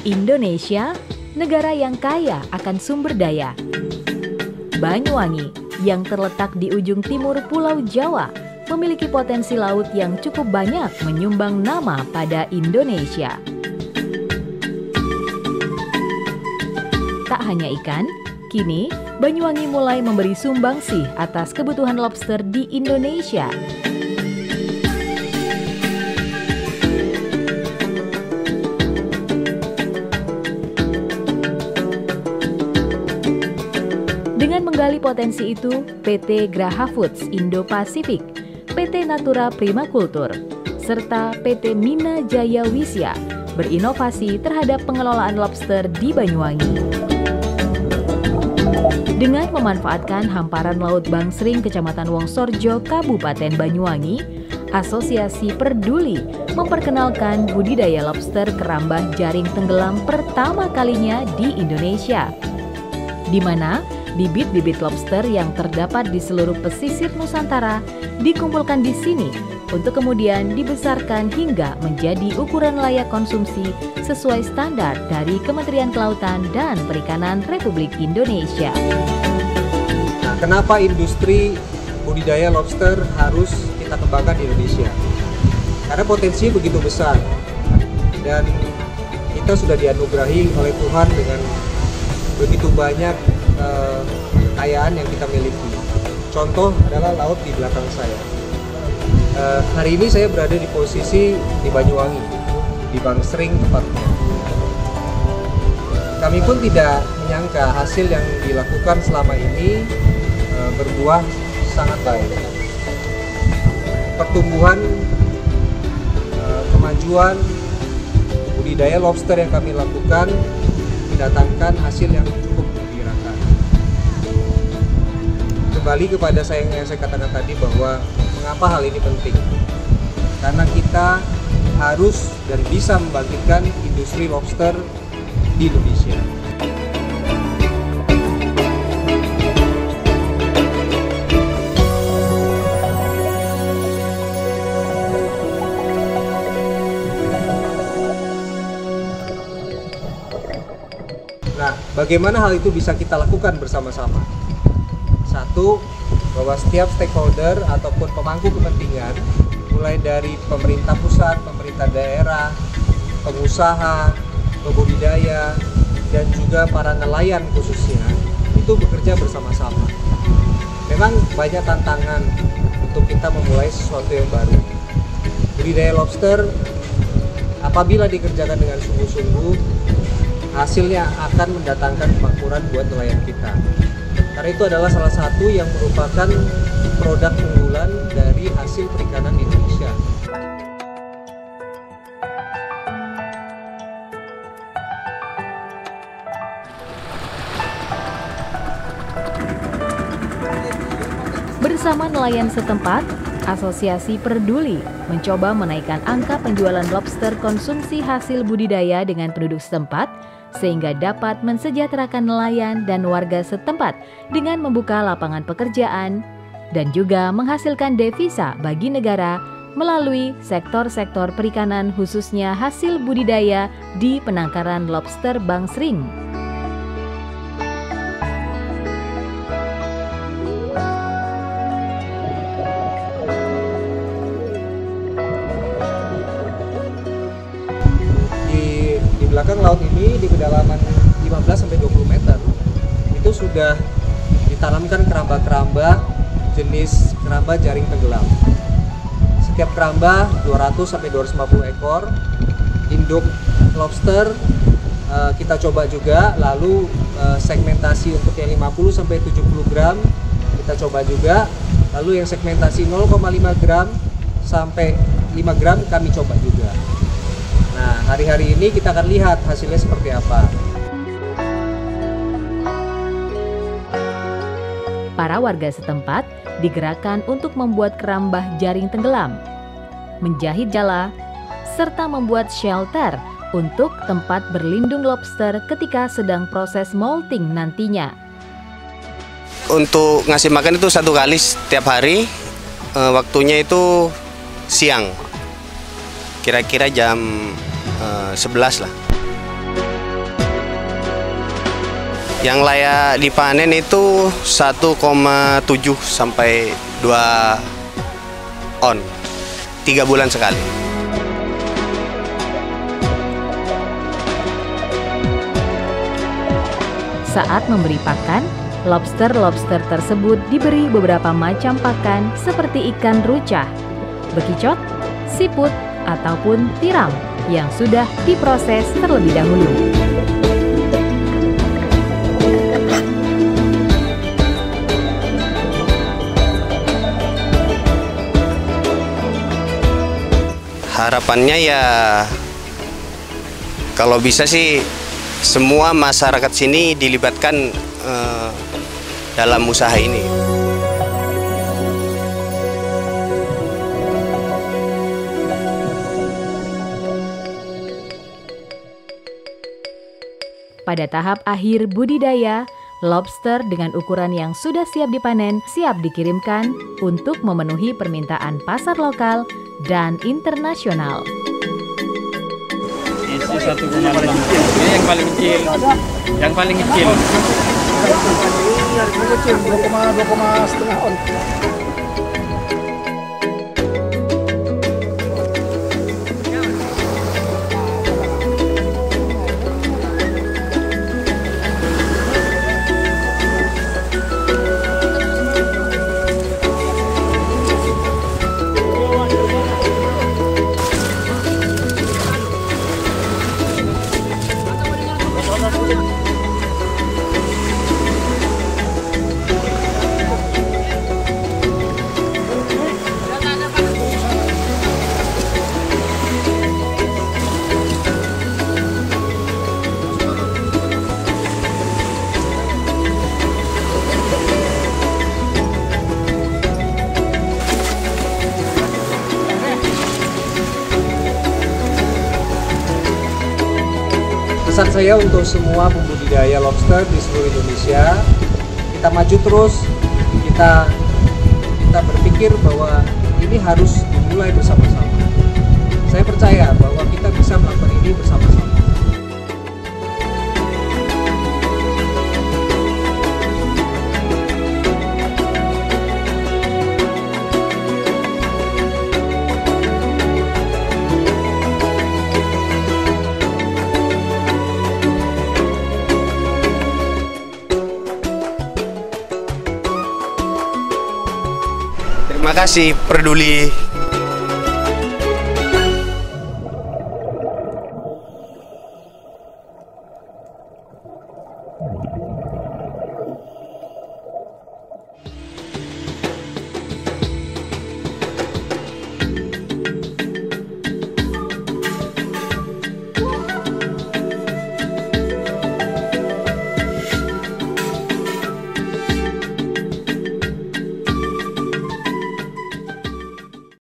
Indonesia, negara yang kaya akan sumber daya. Banyuwangi, yang terletak di ujung timur Pulau Jawa, memiliki potensi laut yang cukup banyak menyumbang nama pada Indonesia. Tak hanya ikan, kini Banyuwangi mulai memberi sumbangsih atas kebutuhan lobster di Indonesia. Dengan menggali potensi itu, PT Graha Foods Indo-Pasifik, PT Natura Primakultur, serta PT Mina Jaya Wisya berinovasi terhadap pengelolaan lobster di Banyuwangi. Dengan memanfaatkan hamparan Laut Bangsring, Kecamatan Wongsorjo, Kabupaten Banyuwangi, Asosiasi Perduli memperkenalkan budidaya lobster kerambah jaring tenggelam pertama kalinya di Indonesia, di mana bibit-bibit lobster yang terdapat di seluruh pesisir Nusantara dikumpulkan di sini untuk kemudian dibesarkan hingga menjadi ukuran layak konsumsi sesuai standar dari Kementerian Kelautan dan Perikanan Republik Indonesia. Nah, kenapa industri budidaya lobster harus kita kembangkan di Indonesia? Karena potensi begitu besar dan kita sudah dianugerahi oleh Tuhan dengan begitu banyak kekayaan yang kita miliki. Contoh adalah laut di belakang saya. Hari ini saya berada di posisi di Banyuwangi, di Bangsring tepatnya. Kami pun tidak menyangka hasil yang dilakukan selama ini berbuah sangat baik. Pertumbuhan, kemajuan budidaya lobster yang kami lakukan mendatangkan hasil yang cukup mengembirakan. Kembali kepada yang saya katakan tadi bahwa mengapa hal ini penting? Karena kita harus dan bisa membangkitkan industri lobster di Indonesia. Nah, bagaimana hal itu bisa kita lakukan bersama-sama? Satu, bahwa setiap stakeholder ataupun pemangku kepentingan, mulai dari pemerintah pusat, pemerintah daerah, pengusaha, pembudidaya, dan juga para nelayan khususnya, itu bekerja bersama-sama. Memang banyak tantangan untuk kita memulai sesuatu yang baru. Budidaya lobster, apabila dikerjakan dengan sungguh-sungguh, hasilnya akan mendatangkan kemakmuran buat nelayan kita. Karena itu adalah salah satu yang merupakan produk unggulan dari hasil perikanan Indonesia. Bersama nelayan setempat, Asosiasi Perduli mencoba menaikkan angka penjualan lobster konsumsi hasil budidaya dengan penduduk setempat sehingga dapat mensejahterakan nelayan dan warga setempat dengan membuka lapangan pekerjaan dan juga menghasilkan devisa bagi negara melalui sektor-sektor perikanan khususnya hasil budidaya di penangkaran lobster Bangsring. Di belakang laut ini di kedalaman 15-20 meter itu sudah ditanamkan keramba-keramba jenis keramba jaring tenggelam. Setiap keramba 200-250 ekor. Induk lobster kita coba juga, lalu segmentasi untuk yang 50-70 gram kita coba juga, lalu yang segmentasi 0,5 gram sampai 5 gram kami coba juga. Nah, hari-hari ini kita akan lihat hasilnya seperti apa. Para warga setempat digerakkan untuk membuat kerambah jaring tenggelam, menjahit jala, serta membuat shelter untuk tempat berlindung lobster ketika sedang proses molting nantinya. Untuk ngasih makan itu 1 kali setiap hari, waktunya itu siang. Kira-kira jam 11 lah. Yang layak dipanen itu 1,7 sampai 2 on, 3 bulan sekali. Saat memberi pakan, lobster-lobster tersebut diberi beberapa macam pakan seperti ikan rucah, bekicot, siput, ataupun tiram yang sudah diproses terlebih dahulu. Harapannya ya kalau bisa sih semua masyarakat sini dilibatkan dalam usaha ini. Pada tahap akhir budidaya, lobster dengan ukuran yang sudah siap dipanen siap dikirimkan untuk memenuhi permintaan pasar lokal dan internasional. Isi 1,5. Ini yang paling kecil. Yang paling kecil. Yang paling kecil 2,5 on. Pesan saya untuk semua pembudidaya lobster di seluruh Indonesia, kita maju terus, kita berpikir bahwa ini harus dimulai bersama-sama. Saya percaya bahwa kita bisa melakukan ini bersama-sama. Terima kasih Peduli.